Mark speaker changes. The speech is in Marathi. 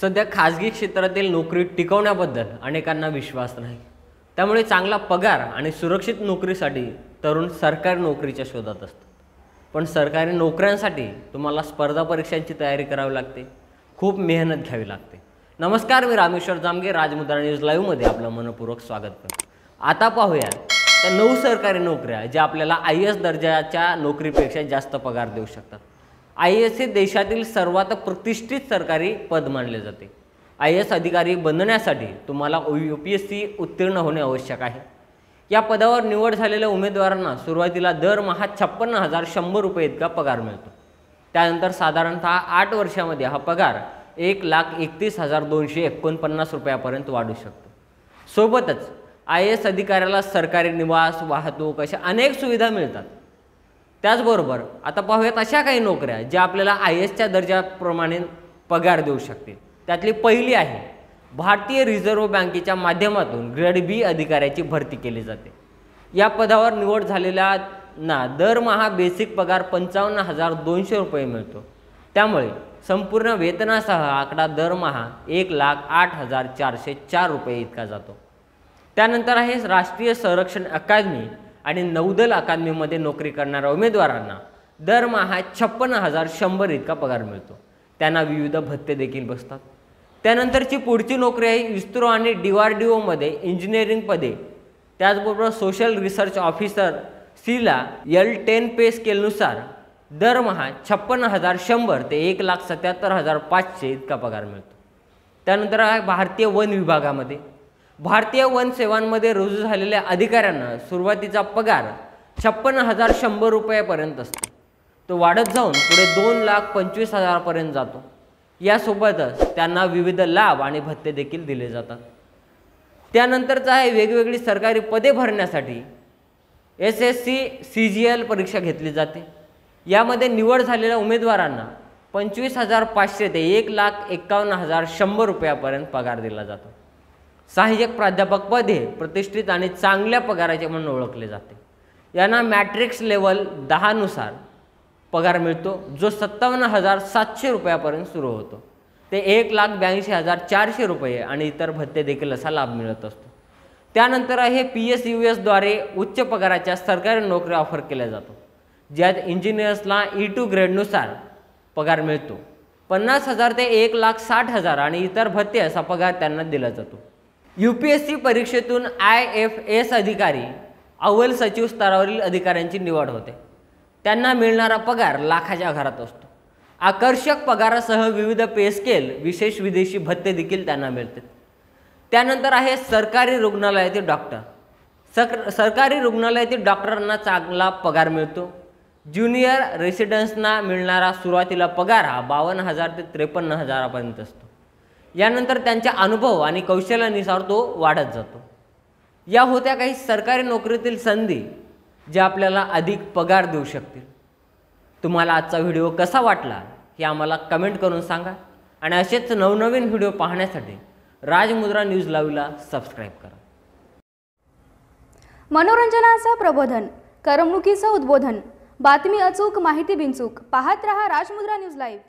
Speaker 1: सध्या खाजगी क्षेत्रातील नोकरी टिकवण्याबद्दल अनेकांना विश्वास नाही। त्यामुळे चांगला पगार आणि सुरक्षित नोकरीसाठी तरुण सरकारी नोकरीच्या शोधात असतात। पण सरकारी नोकऱ्यांसाठी तुम्हाला स्पर्धा परीक्षांची तयारी करावी लागते, खूप मेहनत घ्यावी लागते। नमस्कार, मी रामेश्वर जामगे, राजमुद्रा न्यूज लाईव्ह मध्ये आपलं मनपूर्वक स्वागत करतो। आता पाहूया त्या 9 सरकारी नोकऱ्या ज्या आपल्याला IAS दर्जाच्या नोकरीपेक्षा जास्त पगार देऊ शकतात। IAS हे देशातील सर्वात प्रतिष्ठित सरकारी पद मानले जाते। IAS अधिकारी बनण्यासाठी तुम्हाला UPSC उत्तीर्ण होणे आवश्यक आहे। या पदावर निवड झालेल्या उमेदवारांना सुरुवातीला दरमहा 56,100 रुपये इतका पगार मिळतो। त्यानंतर साधारणतः 8 वर्षांमध्ये हा पगार 1,31,249 रुपयापर्यंत वाढू शकतो। सोबतच IAS अधिकाऱ्याला सरकारी निवास, वाहतूक अशा अनेक सुविधा मिळतात। त्याचबरोबर आता पाहूयात अशा काही नोकऱ्या ज्या आपल्याला IASच्या दर्जाप्रमाणे पगार देऊ शकतील। त्यातली पहिली आहे भारतीय रिझर्व्ह बँकेच्या माध्यमातून ग्रेड B अधिकाऱ्याची भरती केली जाते। या पदावर निवड झालेल्यांना दरमहा बेसिक पगार 55,200 रुपये मिळतो। त्यामुळे संपूर्ण वेतनासह आकडा दरमहा 1,08,404 रुपये इतका जातो। त्यानंतर आहे राष्ट्रीय संरक्षण अकादमी आणि नौदल अकादमीमध्ये नोकरी करणाऱ्या उमेदवारांना दरमहा 56,100 इतका पगार मिळतो। त्यांना विविध भत्ते देखील बसतात। त्यानंतरची पुढची नोकरी आहे इस्रो आणि DRDO मध्ये इंजिनिअरिंग पदे। त्याचबरोबर सोशल रिसर्च ऑफिसर सीला L10 पे स्केलनुसार दरमहा 56,100 ते 1,77,500 इतका पगार मिळतो। त्यानंतर आहे भारतीय वन विभागामध्ये। भारतीय वन सेवांमध्ये रुजू झालेल्या अधिकाऱ्यांना सुरुवातीचा पगार 56,100 रुपयापर्यंत असतो। तो वाढत जाऊन पुढे 2,25,000 पर्यंत जातो। यासोबतच त्यांना विविध लाभ आणि भत्ते देखील दिले जातात। त्यानंतरचा आहे वेगवेगळी सरकारी पदे भरण्यासाठी SSC CGL परीक्षा घेतली जाते। यामध्ये निवड झालेल्या उमेदवारांना 25,500 ते 1,51,100 रुपयापर्यंत पगार दिला जातो। सहाय्यक प्राध्यापक पदे प्रतिष्ठित आणि चांगल्या पगाराचे म्हणून ओळखले जाते। यांना मॅट्रिक्स लेवल 10 नुसार पगार मिळतो, जो 57,700 रुपयापर्यंत सुरू होतो ते 1,82,400 रुपये आणि इतर भत्ते देखील असा लाभ मिळत असतो। त्यानंतर आहे PSUS द्वारे उच्च पगाराच्या सरकारी नोकऱ्या ऑफर केल्या जातो, ज्यात इंजिनियर्सला E2 ग्रेडनुसार पगार मिळतो। 50,000 ते 1,60,000 आणि इतर भत्ते असा पगार त्यांना दिला जातो। UPSC परीक्षेतून IFS अधिकारी अव्वल सचिव स्तरावरील अधिकाऱ्यांची निवड होते। त्यांना मिळणारा पगार लाखाच्या घरात असतो। आकर्षक पगारासह विविध पे स्केल, विशेष विदेशी भत्ते देखील त्यांना मिळतात। त्यानंतर आहे सरकारी रुग्णालयातील डॉक्टर। सरकारी रुग्णालयातील डॉक्टरांना चांगला पगार मिळतो। ज्युनियर रेसिडेंट्सना मिळणारा सुरुवातीला पगार हा 52,000 ते 53,000 पर्यंत असतो। यानंतर त्यांच्या अनुभव आणि कौशल्यानुसार तो वाढत जातो। या होत्या काही सरकारी नोकरीतील संधी ज्या आपल्याला अधिक पगार देऊ शकतील। तुम्हाला आजचा व्हिडिओ कसा वाटला हे आम्हाला कमेंट करून सांगा आणि असेच नवनवीन व्हिडिओ पाहण्यासाठी राजमुद्रा न्यूज लाईव्हला सबस्क्राईब करा।
Speaker 2: मनोरंजनाचं प्रबोधन, करमणुकीचं उद्बोधन, बातमी अचूक, माहिती बिनचूक पाहत रहा राजमुद्रा न्यूज लाईव्ह।